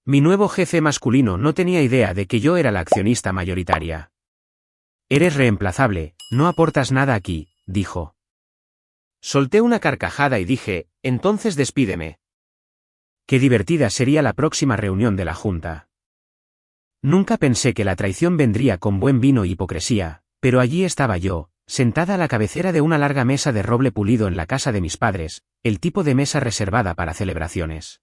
Mi nuevo jefe masculino no tenía idea de que yo era la accionista mayoritaria. Eres reemplazable, no aportas nada aquí, dijo. Solté una carcajada y dije, entonces despídeme. Qué divertida sería la próxima reunión de la junta. Nunca pensé que la traición vendría con buen vino y hipocresía, pero allí estaba yo, sentada a la cabecera de una larga mesa de roble pulido en la casa de mis padres, el tipo de mesa reservada para celebraciones.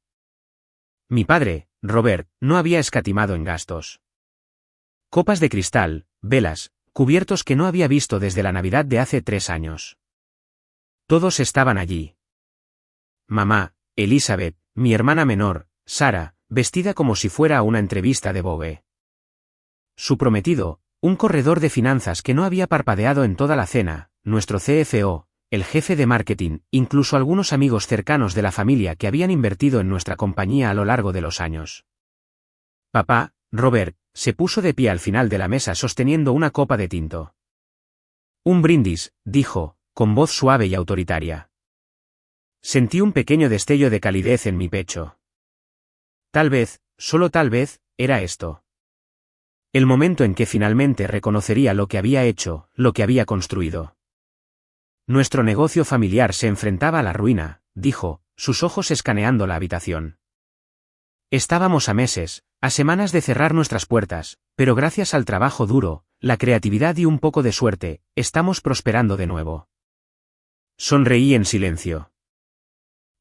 Mi padre, Robert, no había escatimado en gastos. Copas de cristal, velas, cubiertos que no había visto desde la Navidad de hace 3 años. Todos estaban allí. Mamá, Elizabeth, mi hermana menor, Sara, vestida como si fuera a una entrevista de Vogue. Su prometido, un corredor de finanzas que no había parpadeado en toda la cena, nuestro CFO, el jefe de marketing, incluso algunos amigos cercanos de la familia que habían invertido en nuestra compañía a lo largo de los años. Papá, Robert, se puso de pie al final de la mesa sosteniendo una copa de tinto. Un brindis, dijo, con voz suave y autoritaria. Sentí un pequeño destello de calidez en mi pecho. Tal vez, solo tal vez, era esto. El momento en que finalmente reconocería lo que había hecho, lo que había construido. Nuestro negocio familiar se enfrentaba a la ruina, dijo, sus ojos escaneando la habitación. Estábamos a meses, a semanas de cerrar nuestras puertas, pero gracias al trabajo duro, la creatividad y un poco de suerte, estamos prosperando de nuevo. Sonreí en silencio.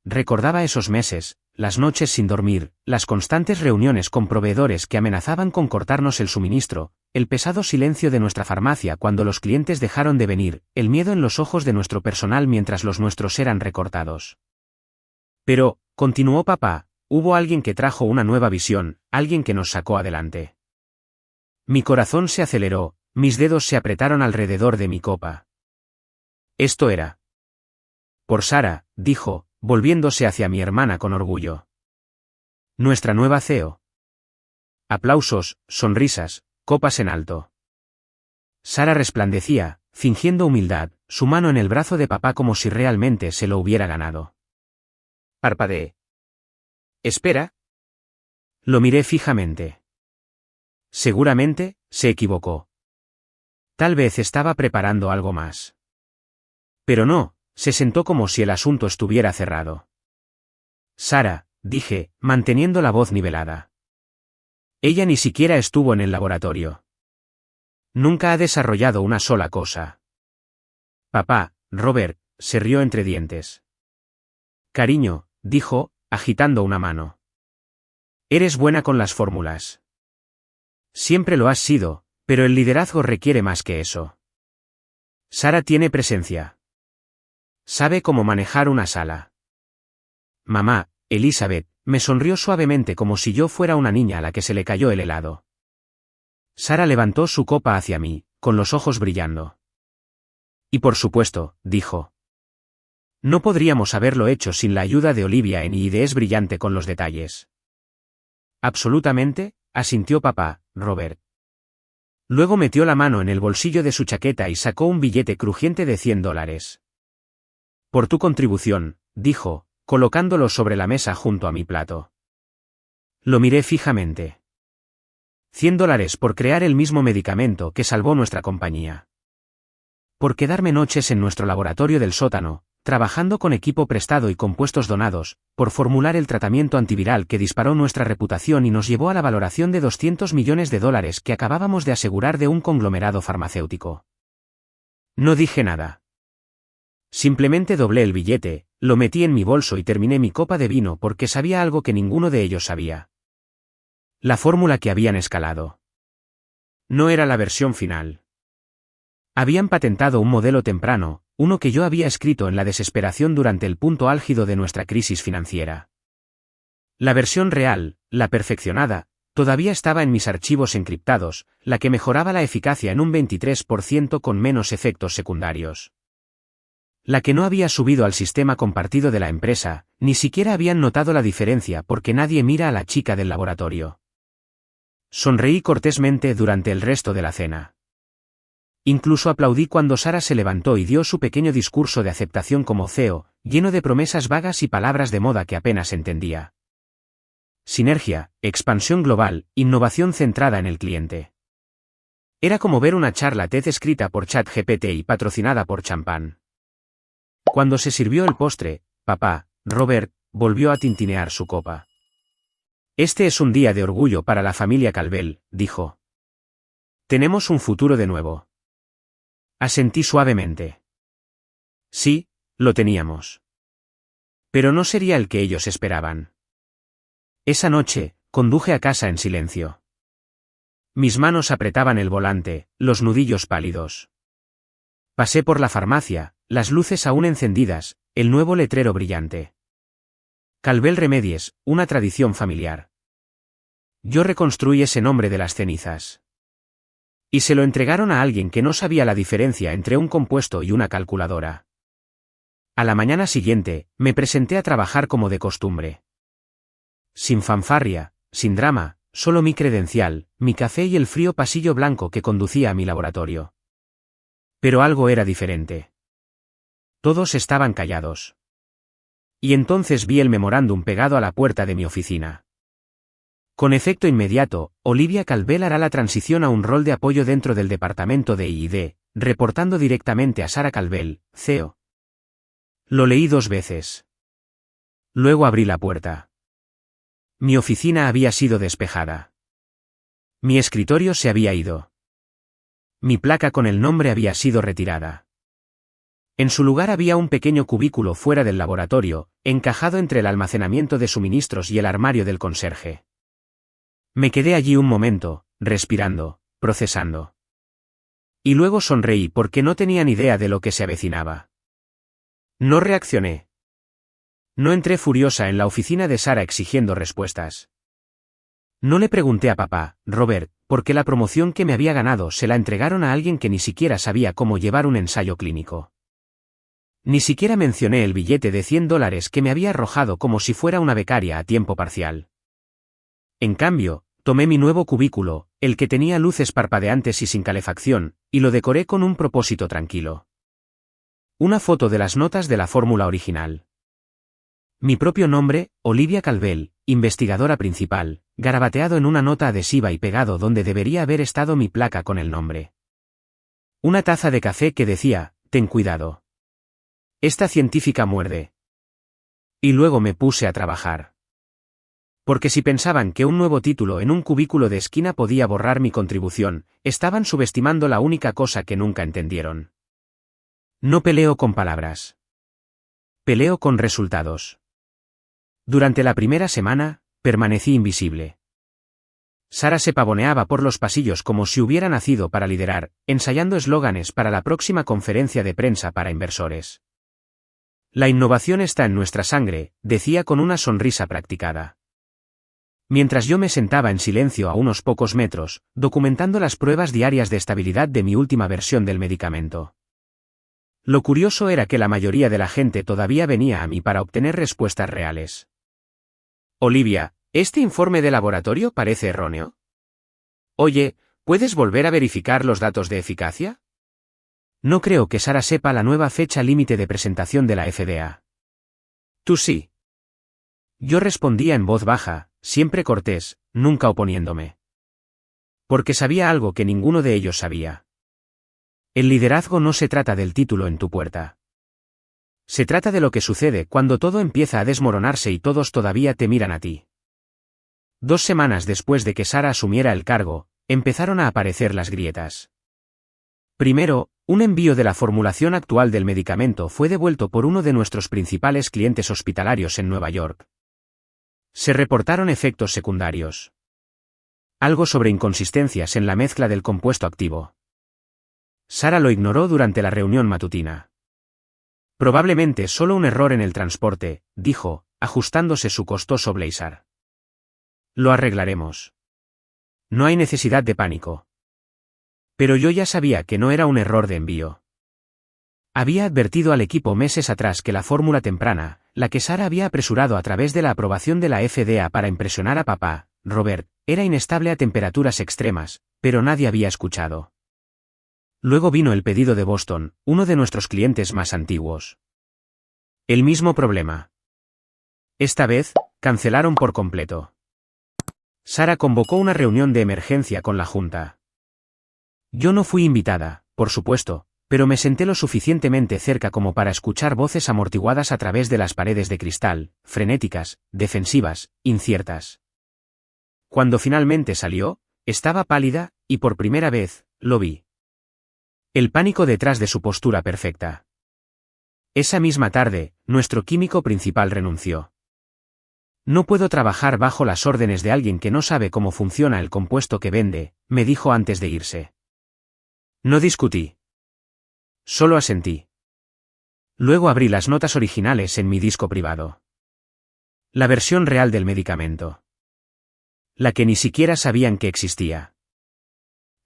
Recordaba esos meses, las noches sin dormir, las constantes reuniones con proveedores que amenazaban con cortarnos el suministro, el pesado silencio de nuestra farmacia cuando los clientes dejaron de venir, el miedo en los ojos de nuestro personal mientras los nuestros eran recortados. Pero, continuó papá, hubo alguien que trajo una nueva visión, alguien que nos sacó adelante. Mi corazón se aceleró, mis dedos se apretaron alrededor de mi copa. Esto era. Por Sara, dijo, volviéndose hacia mi hermana con orgullo. Nuestra nueva CEO. Aplausos, sonrisas, copas en alto. Sara resplandecía, fingiendo humildad, su mano en el brazo de papá como si realmente se lo hubiera ganado. Parpadeé. ¿Espera? Lo miré fijamente. Seguramente, se equivocó. Tal vez estaba preparando algo más. Pero no, se sentó como si el asunto estuviera cerrado. Sara, dije, manteniendo la voz nivelada. Ella ni siquiera estuvo en el laboratorio. Nunca ha desarrollado una sola cosa. Papá, Robert, se rió entre dientes. Cariño, dijo, agitando una mano. Eres buena con las fórmulas. Siempre lo has sido, pero el liderazgo requiere más que eso. Sara tiene presencia. Sabe cómo manejar una sala. Mamá, Elizabeth, me sonrió suavemente como si yo fuera una niña a la que se le cayó el helado. Sara levantó su copa hacia mí, con los ojos brillando. Y por supuesto, dijo. No podríamos haberlo hecho sin la ayuda de Olivia y es brillante con los detalles. Absolutamente, asintió papá, Robert. Luego metió la mano en el bolsillo de su chaqueta y sacó un billete crujiente de $100. Por tu contribución, dijo, colocándolo sobre la mesa junto a mi plato. Lo miré fijamente. $100 por crear el mismo medicamento que salvó nuestra compañía. Por quedarme noches en nuestro laboratorio del sótano, trabajando con equipo prestado y compuestos donados, por formular el tratamiento antiviral que disparó nuestra reputación y nos llevó a la valoración de $200 millones que acabábamos de asegurar de un conglomerado farmacéutico. No dije nada. Simplemente doblé el billete, lo metí en mi bolso y terminé mi copa de vino porque sabía algo que ninguno de ellos sabía. La fórmula que habían escalado. No era la versión final. Habían patentado un modelo temprano, uno que yo había escrito en la desesperación durante el punto álgido de nuestra crisis financiera. La versión real, la perfeccionada, todavía estaba en mis archivos encriptados, la que mejoraba la eficacia en un 23% con menos efectos secundarios. La que no había subido al sistema compartido de la empresa, ni siquiera habían notado la diferencia porque nadie mira a la chica del laboratorio. Sonreí cortésmente durante el resto de la cena. Incluso aplaudí cuando Sara se levantó y dio su pequeño discurso de aceptación como CEO, lleno de promesas vagas y palabras de moda que apenas entendía. sinergia, expansión global, innovación centrada en el cliente. Era como ver una charla TED escrita por ChatGPT y patrocinada por champán. Cuando se sirvió el postre, papá, Robert, volvió a tintinear su copa. Este es un día de orgullo para la familia Calvel, dijo. Tenemos un futuro de nuevo. Asentí suavemente. Sí, lo teníamos. Pero no sería el que ellos esperaban. Esa noche, conduje a casa en silencio. Mis manos apretaban el volante, los nudillos pálidos. Pasé por la farmacia, las luces aún encendidas, el nuevo letrero brillante. Calvel Remedies, una tradición familiar. Yo reconstruí ese nombre de las cenizas. Y se lo entregaron a alguien que no sabía la diferencia entre un compuesto y una calculadora. A la mañana siguiente, me presenté a trabajar como de costumbre. Sin fanfarria, sin drama, solo mi credencial, mi café y el frío pasillo blanco que conducía a mi laboratorio. Pero algo era diferente. Todos estaban callados. Y entonces vi el memorándum pegado a la puerta de mi oficina. Con efecto inmediato, Olivia Calvel hará la transición a un rol de apoyo dentro del departamento de I+D, reportando directamente a Sara Calvel, CEO. Lo leí 2 veces. Luego abrí la puerta. Mi oficina había sido despejada. Mi escritorio se había ido. Mi placa con el nombre había sido retirada. En su lugar había un pequeño cubículo fuera del laboratorio, encajado entre el almacenamiento de suministros y el armario del conserje. Me quedé allí un momento, respirando, procesando. Y luego sonreí porque no tenía ni idea de lo que se avecinaba. No reaccioné. No entré furiosa en la oficina de Sara exigiendo respuestas. No le pregunté a papá, Robert, por qué la promoción que me había ganado se la entregaron a alguien que ni siquiera sabía cómo llevar un ensayo clínico. Ni siquiera mencioné el billete de $100 que me había arrojado como si fuera una becaria a tiempo parcial. En cambio, tomé mi nuevo cubículo, el que tenía luces parpadeantes y sin calefacción, y lo decoré con un propósito tranquilo. Una foto de las notas de la fórmula original. Mi propio nombre, Olivia Calvel, investigadora principal, garabateado en una nota adhesiva y pegado donde debería haber estado mi placa con el nombre. Una taza de café que decía, ten cuidado. Esta científica muerde. Y luego me puse a trabajar. Porque si pensaban que un nuevo título en un cubículo de esquina podía borrar mi contribución, estaban subestimando la única cosa que nunca entendieron. No peleo con palabras. Peleo con resultados. Durante la primera semana, permanecí invisible. Sara se pavoneaba por los pasillos como si hubiera nacido para liderar, ensayando eslóganes para la próxima conferencia de prensa para inversores. La innovación está en nuestra sangre, decía con una sonrisa practicada. Mientras yo me sentaba en silencio a unos pocos metros, documentando las pruebas diarias de estabilidad de mi última versión del medicamento. Lo curioso era que la mayoría de la gente todavía venía a mí para obtener respuestas reales. Olivia, ¿este informe de laboratorio parece erróneo? Oye, ¿puedes volver a verificar los datos de eficacia? No creo que Sara sepa la nueva fecha límite de presentación de la FDA. Tú sí. Yo respondía en voz baja, siempre cortés, nunca oponiéndome. Porque sabía algo que ninguno de ellos sabía. El liderazgo no se trata del título en tu puerta. Se trata de lo que sucede cuando todo empieza a desmoronarse y todos todavía te miran a ti. 2 semanas después de que Sara asumiera el cargo, empezaron a aparecer las grietas. Primero, un envío de la formulación actual del medicamento fue devuelto por uno de nuestros principales clientes hospitalarios en Nueva York. Se reportaron efectos secundarios. Algo sobre inconsistencias en la mezcla del compuesto activo. Sara lo ignoró durante la reunión matutina. Probablemente solo un error en el transporte, dijo, ajustándose su costoso blazer. Lo arreglaremos. No hay necesidad de pánico. Pero yo ya sabía que no era un error de envío. Había advertido al equipo meses atrás que la fórmula temprana, la que Sara había apresurado a través de la aprobación de la FDA para impresionar a papá, Robert, era inestable a temperaturas extremas, pero nadie había escuchado. Luego vino el pedido de Boston, uno de nuestros clientes más antiguos. El mismo problema. Esta vez, cancelaron por completo. Sara convocó una reunión de emergencia con la Junta. Yo no fui invitada, por supuesto, pero me senté lo suficientemente cerca como para escuchar voces amortiguadas a través de las paredes de cristal, frenéticas, defensivas, inciertas. Cuando finalmente salió, estaba pálida, y por primera vez, lo vi. El pánico detrás de su postura perfecta. Esa misma tarde, nuestro químico principal renunció. No puedo trabajar bajo las órdenes de alguien que no sabe cómo funciona el compuesto que vende, me dijo antes de irse. No discutí. Solo asentí. Luego abrí las notas originales en mi disco privado. La versión real del medicamento. La que ni siquiera sabían que existía.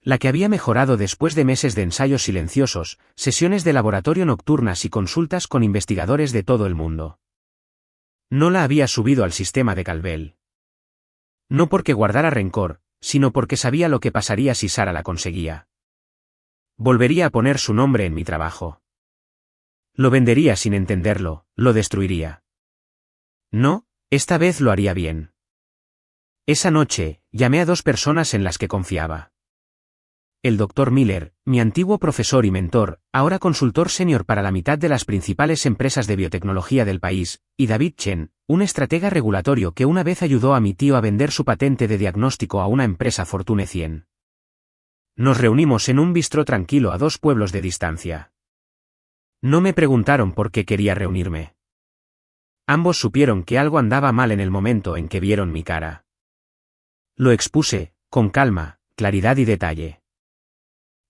La que había mejorado después de meses de ensayos silenciosos, sesiones de laboratorio nocturnas y consultas con investigadores de todo el mundo. No la había subido al sistema de Calvel. No porque guardara rencor, sino porque sabía lo que pasaría si Sara la conseguía. Volvería a poner su nombre en mi trabajo. Lo vendería sin entenderlo, lo destruiría. No, esta vez lo haría bien. Esa noche, llamé a 2 personas en las que confiaba. El Dr. Miller, mi antiguo profesor y mentor, ahora consultor senior para la mitad de las principales empresas de biotecnología del país, y David Chen, un estratega regulatorio que una vez ayudó a mi tío a vender su patente de diagnóstico a una empresa Fortune 100. Nos reunimos en un bistró tranquilo a 2 pueblos de distancia. No me preguntaron por qué quería reunirme. Ambos supieron que algo andaba mal en el momento en que vieron mi cara. Lo expuse, con calma, claridad y detalle.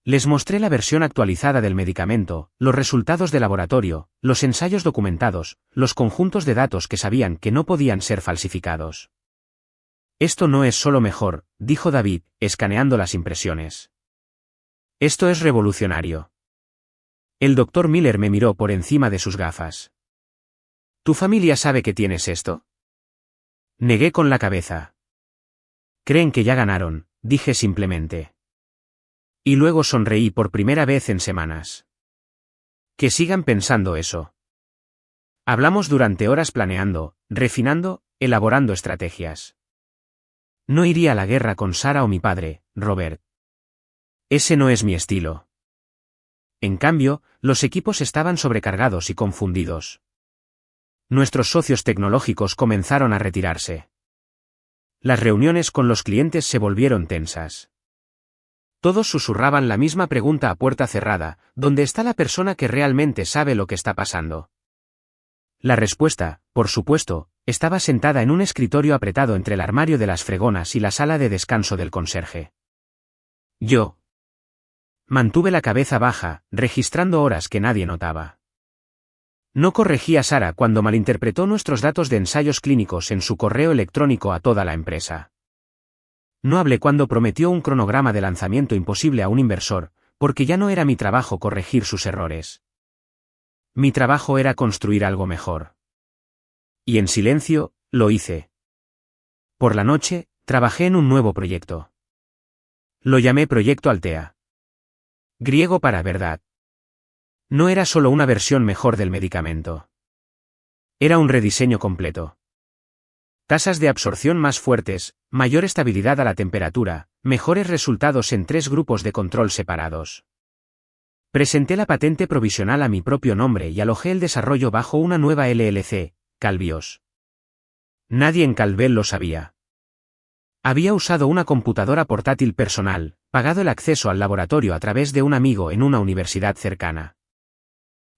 Les mostré la versión actualizada del medicamento, los resultados de laboratorio, los ensayos documentados, los conjuntos de datos que sabían que no podían ser falsificados. Esto no es solo mejor, dijo David, escaneando las impresiones. Esto es revolucionario. El Dr. Miller me miró por encima de sus gafas. ¿Tu familia sabe que tienes esto? Negué con la cabeza. Creen que ya ganaron, dije simplemente. Y luego sonreí por primera vez en semanas. Que sigan pensando eso. Hablamos durante horas planeando, refinando, elaborando estrategias. No iría a la guerra con Sara o mi padre, Robert. Ese no es mi estilo. En cambio, los equipos estaban sobrecargados y confundidos. Nuestros socios tecnológicos comenzaron a retirarse. Las reuniones con los clientes se volvieron tensas. Todos susurraban la misma pregunta a puerta cerrada, ¿dónde está la persona que realmente sabe lo que está pasando? La respuesta, por supuesto, estaba sentada en un escritorio apretado entre el armario de las fregonas y la sala de descanso del conserje. Yo. Mantuve la cabeza baja, registrando horas que nadie notaba. No corregí a Sara cuando malinterpretó nuestros datos de ensayos clínicos en su correo electrónico a toda la empresa. No hablé cuando prometió un cronograma de lanzamiento imposible a un inversor, porque ya no era mi trabajo corregir sus errores. Mi trabajo era construir algo mejor. Y en silencio, lo hice. Por la noche, trabajé en un nuevo proyecto. Lo llamé Proyecto Altea. Griego para verdad. No era solo una versión mejor del medicamento. Era un rediseño completo. Tasas de absorción más fuertes, mayor estabilidad a la temperatura, mejores resultados en 3 grupos de control separados. Presenté la patente provisional a mi propio nombre y alojé el desarrollo bajo una nueva LLC, Calbios. Nadie en Calvel lo sabía. Había usado una computadora portátil personal, pagado el acceso al laboratorio a través de un amigo en una universidad cercana.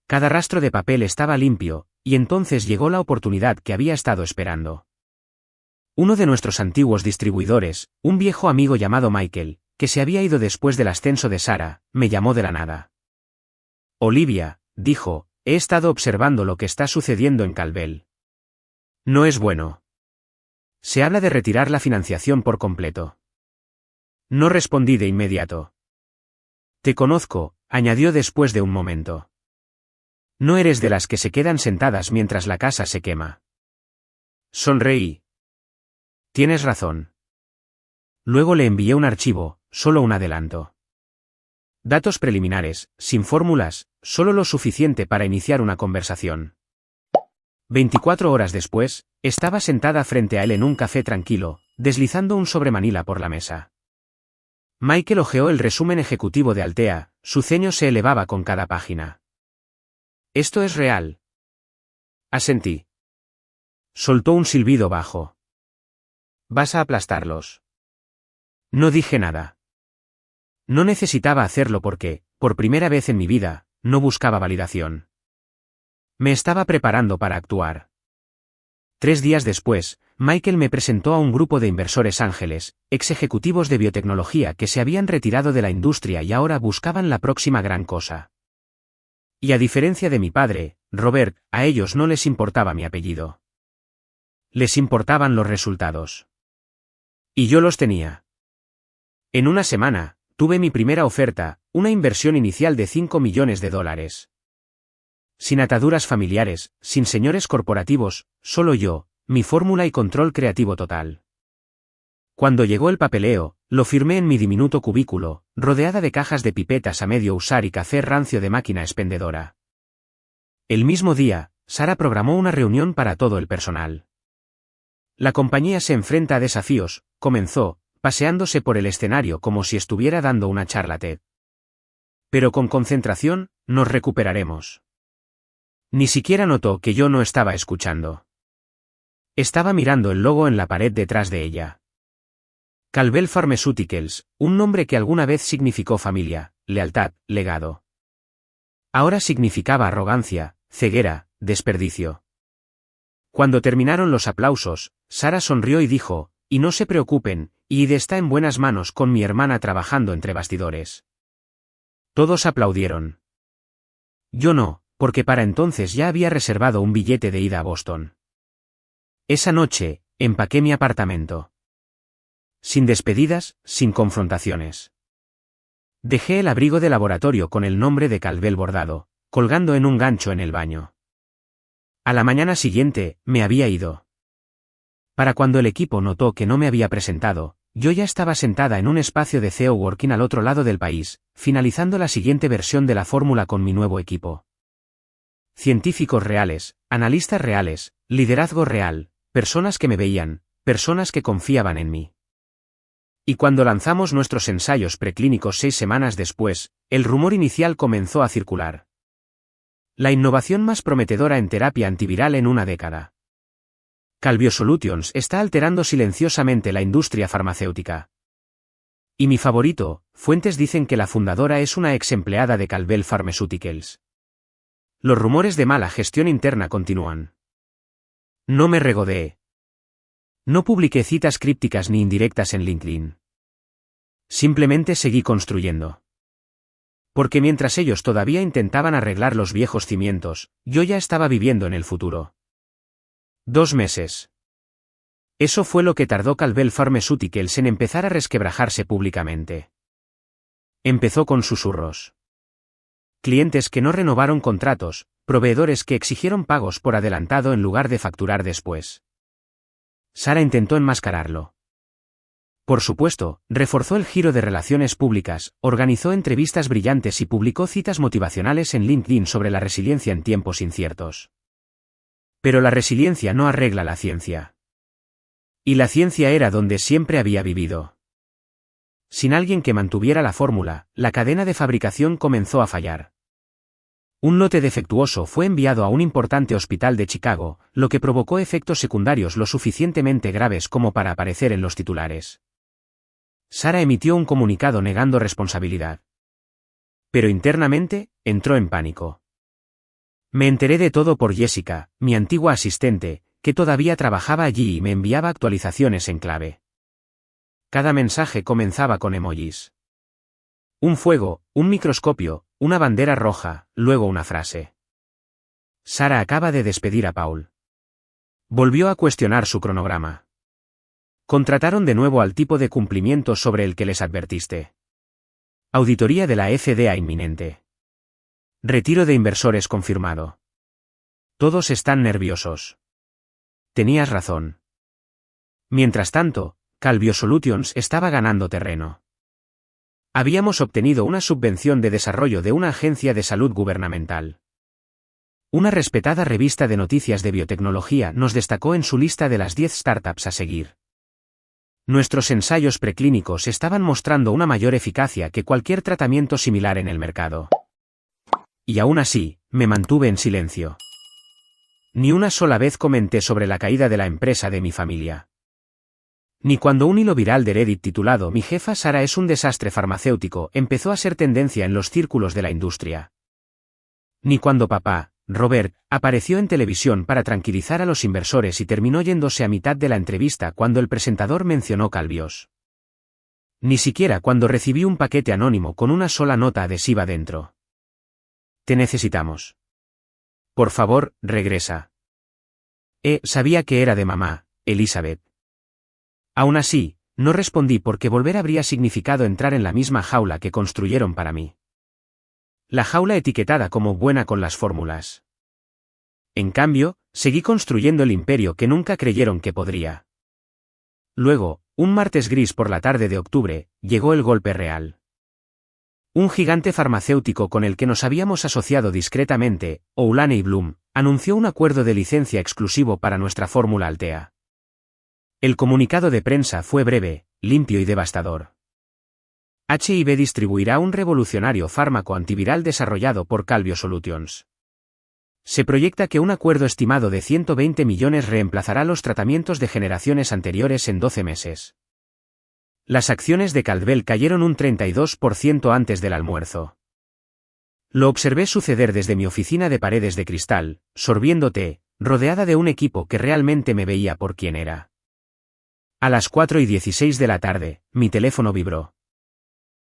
Cada rastro de papel estaba limpio, y entonces llegó la oportunidad que había estado esperando. Uno de nuestros antiguos distribuidores, un viejo amigo llamado Michael, que se había ido después del ascenso de Sara, me llamó de la nada. Olivia, dijo, he estado observando lo que está sucediendo en Calvel. No es bueno. Se habla de retirar la financiación por completo. No respondí de inmediato. Te conozco, añadió después de un momento. No eres de las que se quedan sentadas mientras la casa se quema. Sonreí. Tienes razón. Luego le envié un archivo, solo un adelanto. Datos preliminares, sin fórmulas, solo lo suficiente para iniciar una conversación. 24 horas después, estaba sentada frente a él en un café tranquilo, deslizando un sobremanila por la mesa. Michael hojeó el resumen ejecutivo de Altea, su ceño se elevaba con cada página. «¿Esto es real?» Asentí. Soltó un silbido bajo. «¿Vas a aplastarlos?» No dije nada. No necesitaba hacerlo porque, por primera vez en mi vida, no buscaba validación. Me estaba preparando para actuar. 3 días después, Michael me presentó a un grupo de inversores ángeles, ex ejecutivos de biotecnología que se habían retirado de la industria y ahora buscaban la próxima gran cosa. Y a diferencia de mi padre, Robert, a ellos no les importaba mi apellido. Les importaban los resultados. Y yo los tenía. En una semana, tuve mi primera oferta, una inversión inicial de $5 millones. Sin ataduras familiares, sin señores corporativos, solo yo, mi fórmula y control creativo total. Cuando llegó el papeleo, lo firmé en mi diminuto cubículo, rodeada de cajas de pipetas a medio usar y café rancio de máquina expendedora. El mismo día, Sara programó una reunión para todo el personal. La compañía se enfrenta a desafíos, comenzó, paseándose por el escenario como si estuviera dando una charla TED. Pero con concentración, nos recuperaremos. Ni siquiera notó que yo no estaba escuchando. Estaba mirando el logo en la pared detrás de ella. Calvel Pharmaceuticals, un nombre que alguna vez significó familia, lealtad, legado. Ahora significaba arrogancia, ceguera, desperdicio. Cuando terminaron los aplausos, Sara sonrió y dijo, «Y no se preocupen, Id está en buenas manos con mi hermana trabajando entre bastidores». Todos aplaudieron. Yo no, porque para entonces ya había reservado un billete de ida a Boston. Esa noche, empaqué mi apartamento. Sin despedidas, sin confrontaciones. Dejé el abrigo de laboratorio con el nombre de Calvel bordado, colgando en un gancho en el baño. A la mañana siguiente, me había ido. Para cuando el equipo notó que no me había presentado, yo ya estaba sentada en un espacio de CEO Working al otro lado del país, finalizando la siguiente versión de la fórmula con mi nuevo equipo. Científicos reales, analistas reales, liderazgo real, personas que me veían, personas que confiaban en mí. Y cuando lanzamos nuestros ensayos preclínicos 6 semanas después, el rumor inicial comenzó a circular. La innovación más prometedora en terapia antiviral en una década. CalBioSolutions está alterando silenciosamente la industria farmacéutica. Y mi favorito, fuentes dicen que la fundadora es una ex empleada de Calvel Pharmaceuticals. Los rumores de mala gestión interna continúan. No me regodeé. No publiqué citas crípticas ni indirectas en LinkedIn. Simplemente seguí construyendo. Porque mientras ellos todavía intentaban arreglar los viejos cimientos, yo ya estaba viviendo en el futuro. 2 meses. Eso fue lo que tardó Calvel Pharmaceuticals en empezar a resquebrajarse públicamente. Empezó con susurros. Clientes que no renovaron contratos, proveedores que exigieron pagos por adelantado en lugar de facturar después. Sara intentó enmascararlo. Por supuesto, reforzó el giro de relaciones públicas, organizó entrevistas brillantes y publicó citas motivacionales en LinkedIn sobre la resiliencia en tiempos inciertos. Pero la resiliencia no arregla la ciencia. Y la ciencia era donde siempre había vivido. Sin alguien que mantuviera la fórmula, la cadena de fabricación comenzó a fallar. Un lote defectuoso fue enviado a un importante hospital de Chicago, lo que provocó efectos secundarios lo suficientemente graves como para aparecer en los titulares. Sara emitió un comunicado negando responsabilidad. Pero internamente, entró en pánico. Me enteré de todo por Jessica, mi antigua asistente, que todavía trabajaba allí y me enviaba actualizaciones en clave. Cada mensaje comenzaba con emojis. Un fuego, un microscopio, una bandera roja, luego una frase. Sara acaba de despedir a Paul. Volvió a cuestionar su cronograma. Contrataron de nuevo al tipo de cumplimiento sobre el que les advertiste. Auditoría de la FDA inminente. Retiro de inversores confirmado. Todos están nerviosos. Tenías razón. Mientras tanto, CalBioSolutions estaba ganando terreno. Habíamos obtenido una subvención de desarrollo de una agencia de salud gubernamental. Una respetada revista de noticias de biotecnología nos destacó en su lista de las 10 startups a seguir. Nuestros ensayos preclínicos estaban mostrando una mayor eficacia que cualquier tratamiento similar en el mercado. Y aún así, me mantuve en silencio. Ni una sola vez comenté sobre la caída de la empresa de mi familia. Ni cuando un hilo viral de Reddit titulado "Mi jefa Sara es un desastre farmacéutico" empezó a ser tendencia en los círculos de la industria. Ni cuando papá, Robert, apareció en televisión para tranquilizar a los inversores y terminó yéndose a mitad de la entrevista cuando el presentador mencionó Calbios. Ni siquiera cuando recibí un paquete anónimo con una sola nota adhesiva dentro. Te necesitamos. Por favor, regresa. Sabía que era de mamá, Elizabeth. Aún así, no respondí porque volver habría significado entrar en la misma jaula que construyeron para mí. La jaula etiquetada como buena con las fórmulas. En cambio, seguí construyendo el imperio que nunca creyeron que podría. Luego, un martes gris por la tarde de octubre, llegó el golpe real. Un gigante farmacéutico con el que nos habíamos asociado discretamente, Oulane y Bloom, anunció un acuerdo de licencia exclusivo para nuestra fórmula Altea. El comunicado de prensa fue breve, limpio y devastador. HIV distribuirá un revolucionario fármaco antiviral desarrollado por Calbio Solutions. Se proyecta que un acuerdo estimado de 120 millones reemplazará los tratamientos de generaciones anteriores en 12 meses. Las acciones de Caldwell cayeron un 32% antes del almuerzo. Lo observé suceder desde mi oficina de paredes de cristal, sorbiendo té, rodeada de un equipo que realmente me veía por quien era. A las 4:16 de la tarde, mi teléfono vibró.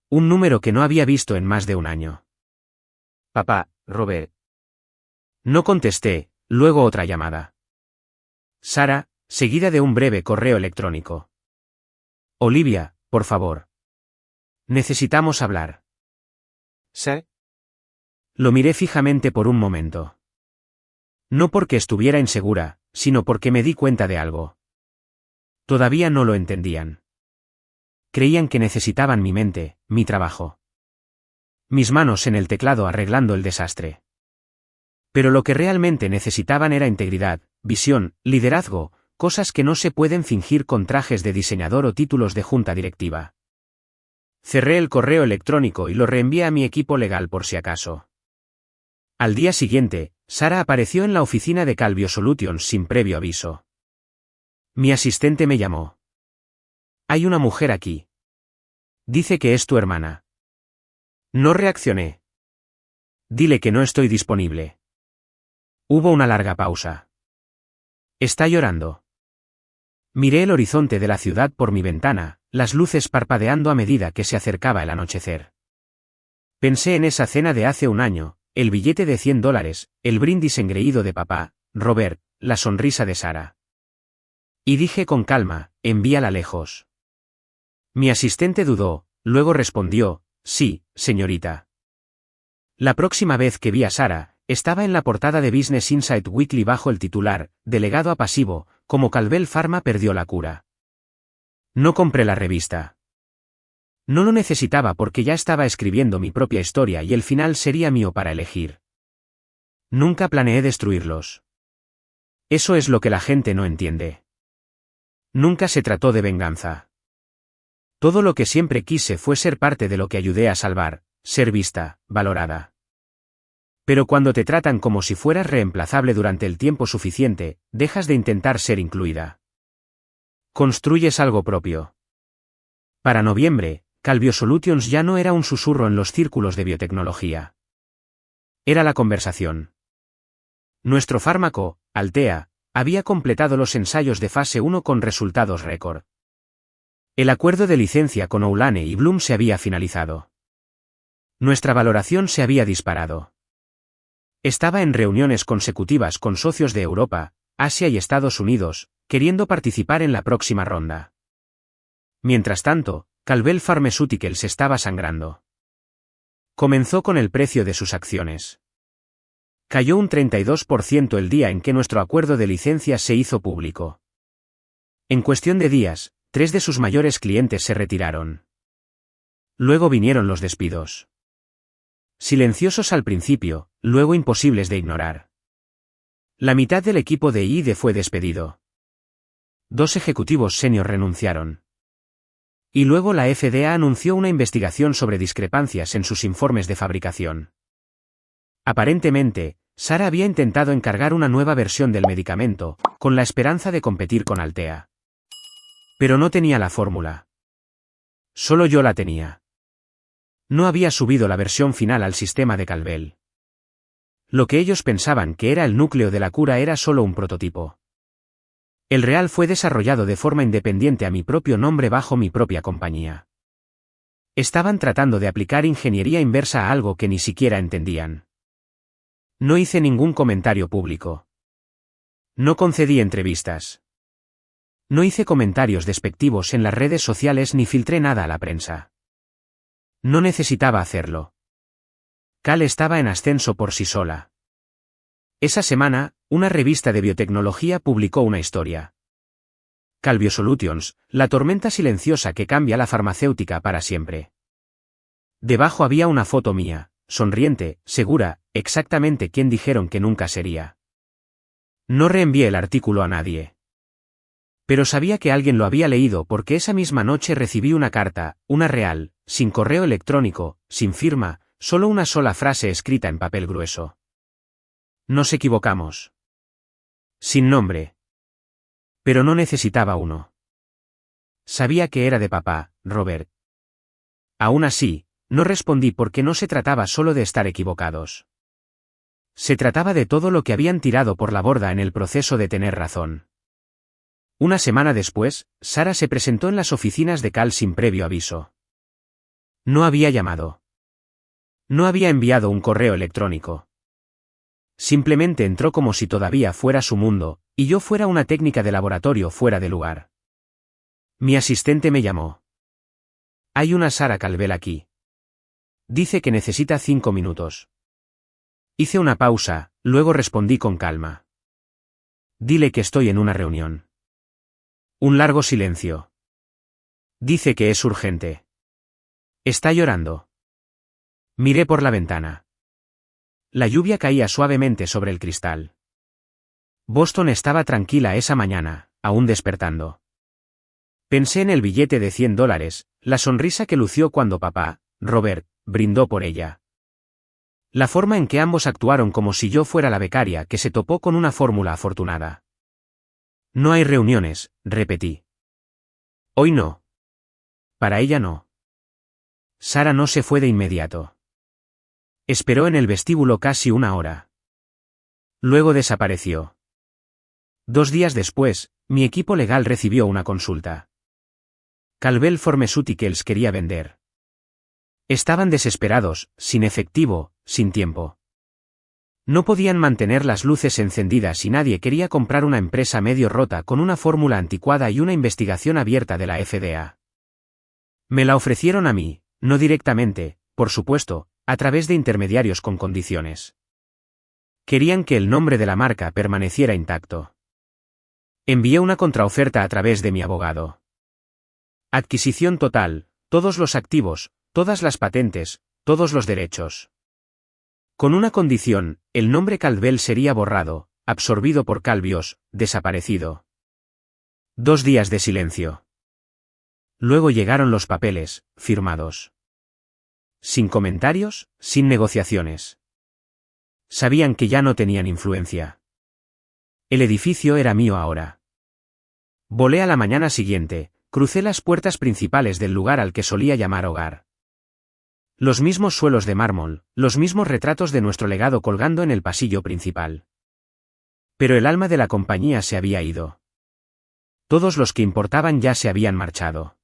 Un número que no había visto en más de un año. Papá, Robert. No contesté, luego otra llamada. Sara, seguida de un breve correo electrónico. Olivia, por favor. Necesitamos hablar. ¿Sí? Lo miré fijamente por un momento. No porque estuviera insegura, sino porque me di cuenta de algo. Todavía no lo entendían. Creían que necesitaban mi mente, mi trabajo. Mis manos en el teclado arreglando el desastre. Pero lo que realmente necesitaban era integridad, visión, liderazgo, cosas que no se pueden fingir con trajes de diseñador o títulos de junta directiva. Cerré el correo electrónico y lo reenvié a mi equipo legal por si acaso. Al día siguiente, Sara apareció en la oficina de Calbio Solutions sin previo aviso. Mi asistente me llamó. Hay una mujer aquí. Dice que es tu hermana. No reaccioné. Dile que no estoy disponible. Hubo una larga pausa. Está llorando. Miré el horizonte de la ciudad por mi ventana, las luces parpadeando a medida que se acercaba el anochecer. Pensé en esa cena de hace un año, el billete de $100, el brindis engreído de papá, Robert, la sonrisa de Sara. Y dije con calma, envíala lejos. Mi asistente dudó, luego respondió, sí, señorita. La próxima vez que vi a Sara, estaba en la portada de Business Insight Weekly bajo el titular, "Delegado a pasivo, como Caldwell Pharma perdió la cura". No compré la revista. No lo necesitaba porque ya estaba escribiendo mi propia historia y el final sería mío para elegir. Nunca planeé destruirlos. Eso es lo que la gente no entiende. Nunca se trató de venganza. Todo lo que siempre quise fue ser parte de lo que ayudé a salvar, ser vista, valorada. Pero cuando te tratan como si fueras reemplazable durante el tiempo suficiente, dejas de intentar ser incluida. Construyes algo propio. Para noviembre, Calbio Solutions ya no era un susurro en los círculos de biotecnología. Era la conversación. Nuestro fármaco, Altea, había completado los ensayos de fase 1 con resultados récord. El acuerdo de licencia con Oulane y Bloom se había finalizado. Nuestra valoración se había disparado. Estaba en reuniones consecutivas con socios de Europa, Asia y Estados Unidos, queriendo participar en la próxima ronda. Mientras tanto, Caldwell Pharmaceuticals estaba sangrando. Comenzó con el precio de sus acciones. Cayó un 32% el día en que nuestro acuerdo de licencia se hizo público. En cuestión de días, 3 de sus mayores clientes se retiraron. Luego vinieron los despidos. Silenciosos al principio, luego imposibles de ignorar. La mitad del equipo de I+D fue despedido. 2 ejecutivos senior renunciaron. Y luego la FDA anunció una investigación sobre discrepancias en sus informes de fabricación. Aparentemente, Sara había intentado encargar una nueva versión del medicamento, con la esperanza de competir con Altea. Pero no tenía la fórmula. Solo yo la tenía. No había subido la versión final al sistema de Calvel. Lo que ellos pensaban que era el núcleo de la cura era solo un prototipo. El real fue desarrollado de forma independiente a mi propio nombre bajo mi propia compañía. Estaban tratando de aplicar ingeniería inversa a algo que ni siquiera entendían. No hice ningún comentario público. No concedí entrevistas. No hice comentarios despectivos en las redes sociales ni filtré nada a la prensa. No necesitaba hacerlo. Cal estaba en ascenso por sí sola. Esa semana, una revista de biotecnología publicó una historia. Cal Biosolutions, la tormenta silenciosa que cambia la farmacéutica para siempre. Debajo había una foto mía, sonriente, segura, exactamente quien dijeron que nunca sería. No reenvié el artículo a nadie. Pero sabía que alguien lo había leído porque esa misma noche recibí una carta, una real, sin correo electrónico, sin firma, solo una sola frase escrita en papel grueso. Nos equivocamos. Sin nombre. Pero no necesitaba uno. Sabía que era de papá, Robert. Aún así, no respondí porque no se trataba solo de estar equivocados. Se trataba de todo lo que habían tirado por la borda en el proceso de tener razón. Una semana después, Sara se presentó en las oficinas de Cal sin previo aviso. No había llamado. No había enviado un correo electrónico. Simplemente entró como si todavía fuera su mundo, y yo fuera una técnica de laboratorio fuera de lugar. Mi asistente me llamó. Hay una Sara Calvel aquí. Dice que necesita 5 minutos. Hice una pausa, luego respondí con calma. Dile que estoy en una reunión. Un largo silencio. Dice que es urgente. Está llorando. Miré por la ventana. La lluvia caía suavemente sobre el cristal. Boston estaba tranquila esa mañana, aún despertando. Pensé en el billete de $100, la sonrisa que lució cuando papá, Robert, brindó por ella. La forma en que ambos actuaron como si yo fuera la becaria que se topó con una fórmula afortunada. No hay reuniones, repetí. Hoy no. Para ella no. Sara no se fue de inmediato. Esperó en el vestíbulo casi 1 hora. Luego desapareció. 2 días después, mi equipo legal recibió una consulta. Calvel Pharmaceuticals quería vender. Estaban desesperados, sin efectivo, sin tiempo. No podían mantener las luces encendidas y nadie quería comprar una empresa medio rota con una fórmula anticuada y una investigación abierta de la FDA. Me la ofrecieron a mí, no directamente, por supuesto, a través de intermediarios con condiciones. Querían que el nombre de la marca permaneciera intacto. Envié una contraoferta a través de mi abogado. Adquisición total, todos los activos, todas las patentes, todos los derechos. Con una condición, el nombre Calvel sería borrado, absorbido por Calbios, desaparecido. 2 días de silencio. Luego llegaron los papeles, firmados. Sin comentarios, sin negociaciones. Sabían que ya no tenían influencia. El edificio era mío ahora. Volé a la mañana siguiente, crucé las puertas principales del lugar al que solía llamar hogar. Los mismos suelos de mármol, los mismos retratos de nuestro legado colgando en el pasillo principal. Pero el alma de la compañía se había ido. Todos los que importaban ya se habían marchado.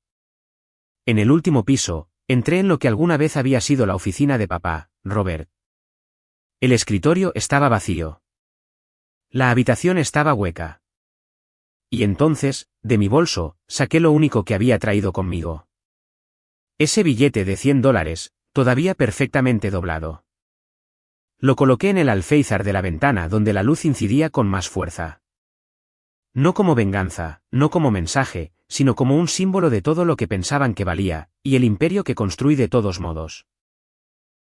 En el último piso, entré en lo que alguna vez había sido la oficina de papá, Robert. El escritorio estaba vacío. La habitación estaba hueca. Y entonces, de mi bolso, saqué lo único que había traído conmigo. Ese billete de $100, todavía perfectamente doblado. Lo coloqué en el alféizar de la ventana donde la luz incidía con más fuerza. No como venganza, no como mensaje, sino como un símbolo de todo lo que pensaban que valía, y el imperio que construí de todos modos.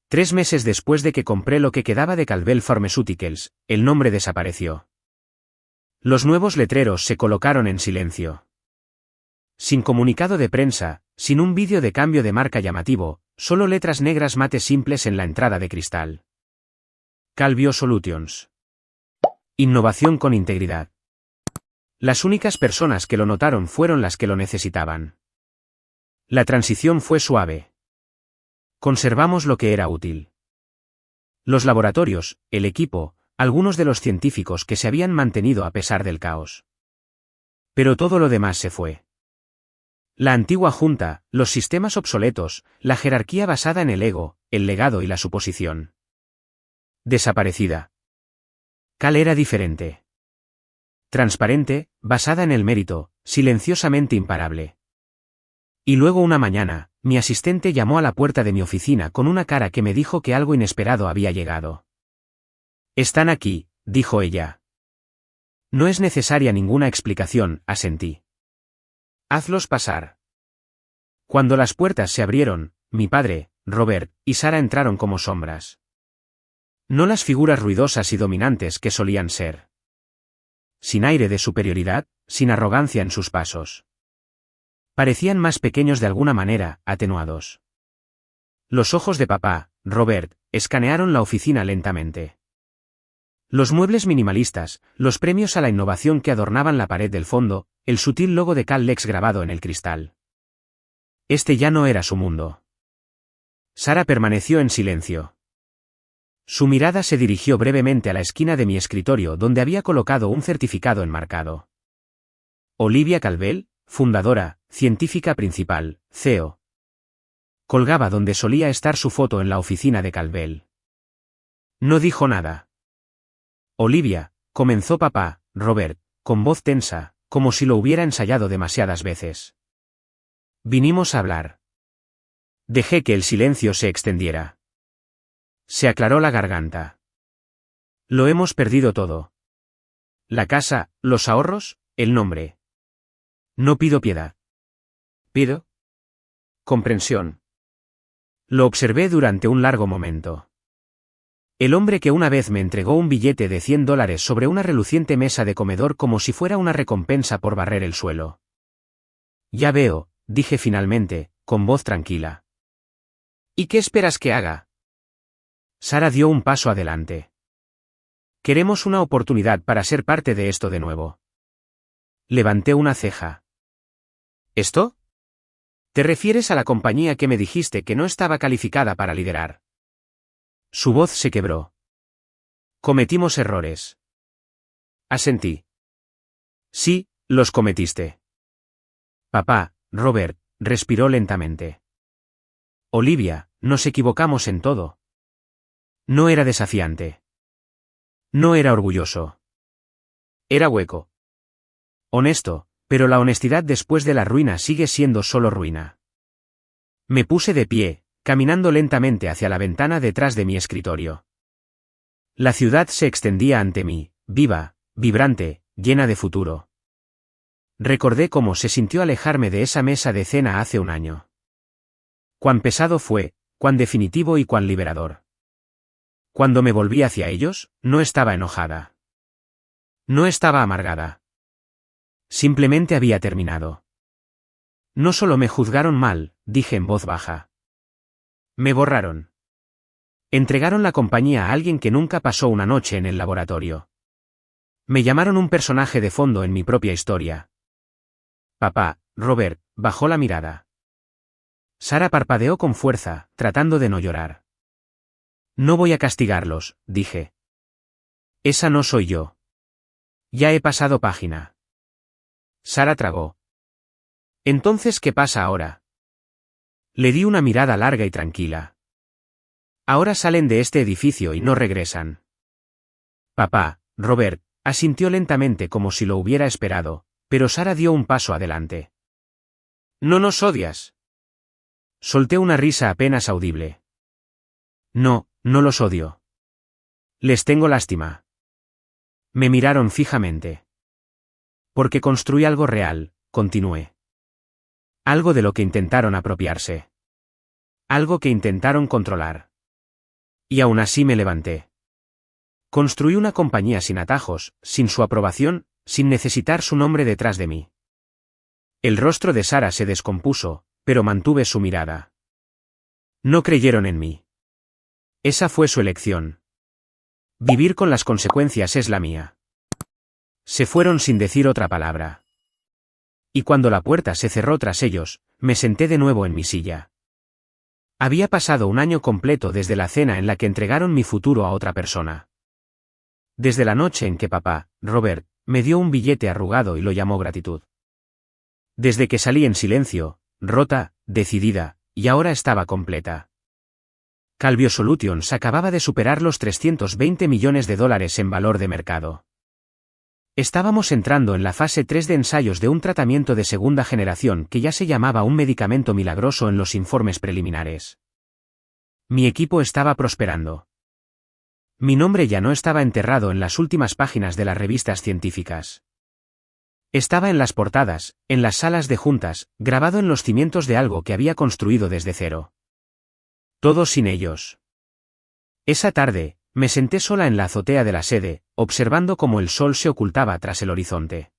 3 meses después de que compré lo que quedaba de Calvel Pharmaceuticals, el nombre desapareció. Los nuevos letreros se colocaron en silencio. Sin comunicado de prensa, Sin un vídeo de cambio de marca llamativo, solo letras negras mate simples en la entrada de cristal. Calvio Solutions. Innovación con integridad. Las únicas personas que lo notaron fueron las que lo necesitaban. La transición fue suave. Conservamos lo que era útil. Los laboratorios, el equipo, algunos de los científicos que se habían mantenido a pesar del caos. Pero todo lo demás se fue. La antigua junta, los sistemas obsoletos, la jerarquía basada en el ego, el legado y la suposición. Desaparecida. Cal era diferente. Transparente, basada en el mérito, silenciosamente imparable. Y luego una mañana, mi asistente llamó a la puerta de mi oficina con una cara que me dijo que algo inesperado había llegado. «Están aquí», dijo ella. «No es necesaria ninguna explicación», asentí. «Hazlos pasar». Cuando las puertas se abrieron, mi padre, Robert, y Sara entraron como sombras. No las figuras ruidosas y dominantes que solían ser. Sin aire de superioridad, sin arrogancia en sus pasos. Parecían más pequeños de alguna manera, atenuados. Los ojos de papá, Robert, escanearon la oficina lentamente. Los muebles minimalistas, los premios a la innovación que adornaban la pared del fondo, el sutil logo de Cal Lex grabado en el cristal. Este ya no era su mundo. Sara permaneció en silencio. Su mirada se dirigió brevemente a la esquina de mi escritorio donde había colocado un certificado enmarcado. Olivia Calvel, fundadora, científica principal, CEO. Colgaba donde solía estar su foto en la oficina de Calvel. No dijo nada. Olivia, comenzó papá, Robert, con voz tensa, como si lo hubiera ensayado demasiadas veces. Vinimos a hablar. Dejé que el silencio se extendiera. Se aclaró la garganta. Lo hemos perdido todo. La casa, los ahorros, el nombre. No pido piedad. ¿Pido? Comprensión. Lo observé durante un largo momento. El hombre que una vez me entregó un billete de $100 sobre una reluciente mesa de comedor como si fuera una recompensa por barrer el suelo. Ya veo, dije finalmente, con voz tranquila. ¿Y qué esperas que haga? Sara dio un paso adelante. Queremos una oportunidad para ser parte de esto de nuevo. Levanté una ceja. ¿Esto? ¿Te refieres a la compañía que me dijiste que no estaba calificada para liderar? Su voz se quebró. Cometimos errores. Asentí. Sí, los cometiste. Papá, Robert, respiró lentamente. Olivia, nos equivocamos en todo. No era desafiante. No era orgulloso. Era hueco. Honesto, pero la honestidad después de la ruina sigue siendo solo ruina. Me puse de pie, caminando lentamente hacia la ventana detrás de mi escritorio. La ciudad se extendía ante mí, viva, vibrante, llena de futuro. Recordé cómo se sintió alejarme de esa mesa de cena hace un año. Cuán pesado fue, cuán definitivo y cuán liberador. Cuando me volví hacia ellos, no estaba enojada. No estaba amargada. Simplemente había terminado. No solo me juzgaron mal, dije en voz baja. Me borraron. Entregaron la compañía a alguien que nunca pasó una noche en el laboratorio. Me llamaron un personaje de fondo en mi propia historia. Papá, Robert, bajó la mirada. Sara parpadeó con fuerza, tratando de no llorar. No voy a castigarlos, dije. Esa no soy yo. Ya he pasado página. Sara tragó. Entonces, ¿qué pasa ahora? Le di una mirada larga y tranquila. Ahora salen de este edificio y no regresan. Papá, Robert, asintió lentamente como si lo hubiera esperado, pero Sara dio un paso adelante. ¿No nos odias? Solté una risa apenas audible. No, no los odio. Les tengo lástima. Me miraron fijamente. Porque construí algo real, continué. Algo de lo que intentaron apropiarse. Algo que intentaron controlar. Y aún así me levanté. Construí una compañía sin atajos, sin su aprobación, sin necesitar su nombre detrás de mí. El rostro de Sara se descompuso, pero mantuve su mirada. No creyeron en mí. Esa fue su elección. Vivir con las consecuencias es la mía. Se fueron sin decir otra palabra. Y cuando la puerta se cerró tras ellos, me senté de nuevo en mi silla. Había pasado un año completo desde la cena en la que entregaron mi futuro a otra persona. Desde la noche en que papá, Robert, me dio un billete arrugado y lo llamó gratitud. Desde que salí en silencio, rota, decidida, y ahora estaba completa. Calvio Solutions acababa de superar los 320 millones de dólares en valor de mercado. Estábamos entrando en la fase 3 de ensayos de un tratamiento de segunda generación que ya se llamaba un medicamento milagroso en los informes preliminares. Mi equipo estaba prosperando. Mi nombre ya no estaba enterrado en las últimas páginas de las revistas científicas. Estaba en las portadas, en las salas de juntas, grabado en los cimientos de algo que había construido desde cero. Todo sin ellos. Esa tarde, me senté sola en la azotea de la sede, observando cómo el sol se ocultaba tras el horizonte.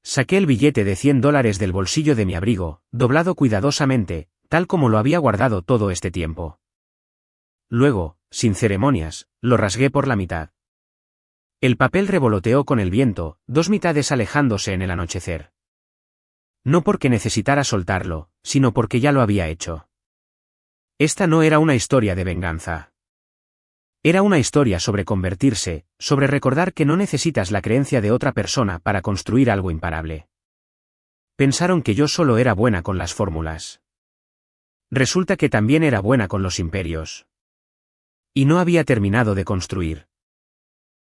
Saqué el billete de $100 del bolsillo de mi abrigo, doblado cuidadosamente, tal como lo había guardado todo este tiempo. Luego, sin ceremonias, lo rasgué por la mitad. El papel revoloteó con el viento, dos mitades alejándose en el anochecer. No porque necesitara soltarlo, sino porque ya lo había hecho. Esta no era una historia de venganza. Era una historia sobre convertirse, sobre recordar que no necesitas la creencia de otra persona para construir algo imparable. Pensaron que yo solo era buena con las fórmulas. Resulta que también era buena con los imperios. Y no había terminado de construir.